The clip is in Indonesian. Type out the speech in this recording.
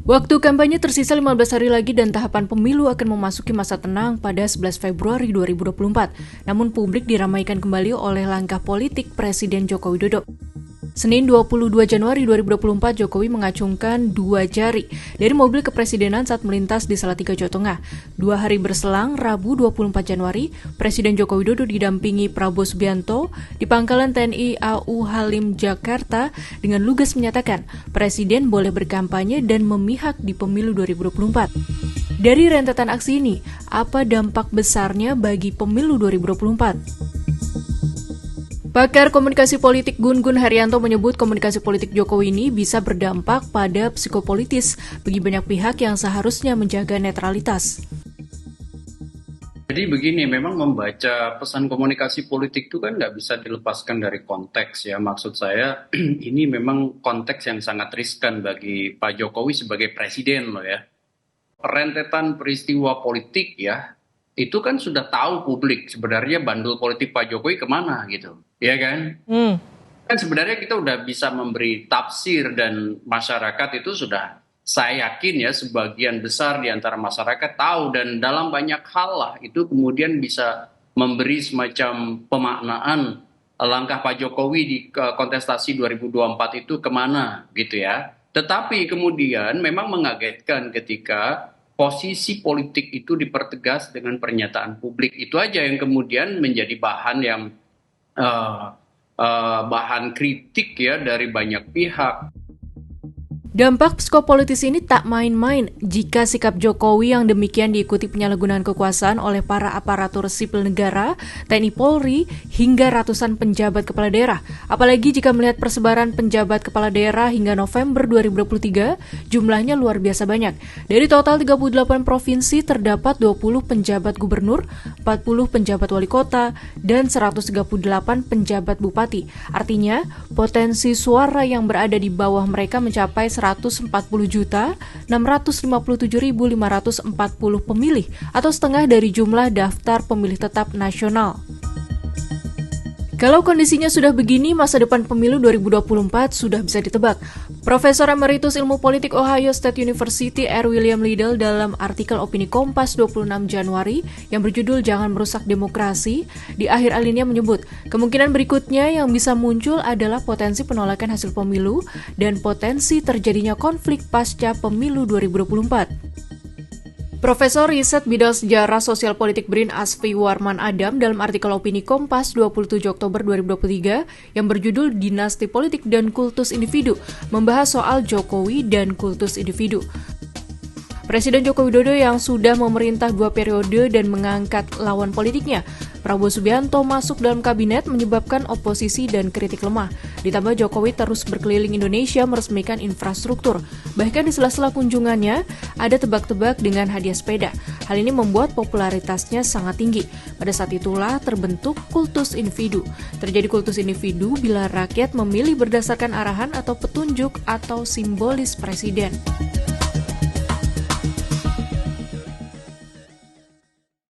Waktu kampanye tersisa 15 hari lagi dan tahapan pemilu akan memasuki masa tenang pada 11 Februari 2024. Namun publik diramaikan kembali oleh langkah politik Presiden Joko Widodo. Senin 22 Januari 2024, Jokowi mengacungkan 2 jari dari mobil kepresidenan saat melintas di Salatiga, Jawa Tengah. 2 hari berselang, Rabu 24 Januari, Presiden Joko Widodo didampingi Prabowo Subianto di Pangkalan TNI AU Halim, Jakarta dengan lugas menyatakan Presiden boleh berkampanye dan memihak di pemilu 2024. Dari rentetan aksi ini, apa dampak besarnya bagi pemilu 2024? Pakar komunikasi politik Gun-Gun Herianto menyebut komunikasi politik Jokowi ini bisa berdampak pada psikopolitis bagi banyak pihak yang seharusnya menjaga netralitas. Jadi begini, memang membaca pesan komunikasi politik itu kan nggak bisa dilepaskan dari konteks ya. Maksud saya ini memang konteks yang sangat riskan bagi Pak Jokowi sebagai presiden loh ya. Rentetan peristiwa politik ya, itu kan sudah tahu publik sebenarnya bandul politik Pak Jokowi kemana gitu. Ya kan? Kan sebenarnya kita udah bisa memberi tafsir dan masyarakat itu sudah, saya yakin ya sebagian besar di antara masyarakat tahu dan dalam banyak hal lah itu kemudian bisa memberi semacam pemaknaan langkah Pak Jokowi di kontestasi 2024 itu kemana gitu ya. Tetapi kemudian memang mengagetkan ketika posisi politik itu dipertegas dengan pernyataan publik. Itu aja yang kemudian menjadi bahan yang bahan kritik ya dari banyak pihak. Dampak psikopolitis ini tak main-main jika sikap Jokowi yang demikian diikuti penyalahgunaan kekuasaan oleh para aparatur sipil negara, TNI Polri, hingga ratusan penjabat kepala daerah. Apalagi jika melihat persebaran penjabat kepala daerah hingga November 2023, jumlahnya luar biasa banyak. Dari total 38 provinsi terdapat 20 penjabat gubernur, 40 penjabat wali kota, dan 138 penjabat bupati. Artinya, potensi suara yang berada di bawah mereka mencapai 140.657.540 pemilih atau setengah dari jumlah daftar pemilih tetap nasional. Kalau kondisinya sudah begini, masa depan pemilu 2024 sudah bisa ditebak. Profesor Emeritus Ilmu Politik Ohio State University R. William Liddell dalam artikel Opini Kompas 26 Januari yang berjudul Jangan Merusak Demokrasi, di akhir alinea menyebut, kemungkinan berikutnya yang bisa muncul adalah potensi penolakan hasil pemilu dan potensi terjadinya konflik pasca pemilu 2024. Profesor Riset Bidang Sejarah Sosial Politik BRIN Asfi Warman Adam dalam artikel Opini Kompas 27 Oktober 2023 yang berjudul Dinasti Politik dan Kultus Individu membahas soal Jokowi dan kultus individu. Presiden Joko Widodo yang sudah memerintah 2 periode dan mengangkat lawan politiknya, Prabowo Subianto masuk dalam kabinet menyebabkan oposisi dan kritik lemah. Ditambah Jokowi terus berkeliling Indonesia meresmikan infrastruktur. Bahkan di sela-sela kunjungannya, ada tebak-tebak dengan hadiah sepeda. Hal ini membuat popularitasnya sangat tinggi. Pada saat itulah terbentuk kultus individu. Terjadi kultus individu bila rakyat memilih berdasarkan arahan atau petunjuk atau simbolis presiden.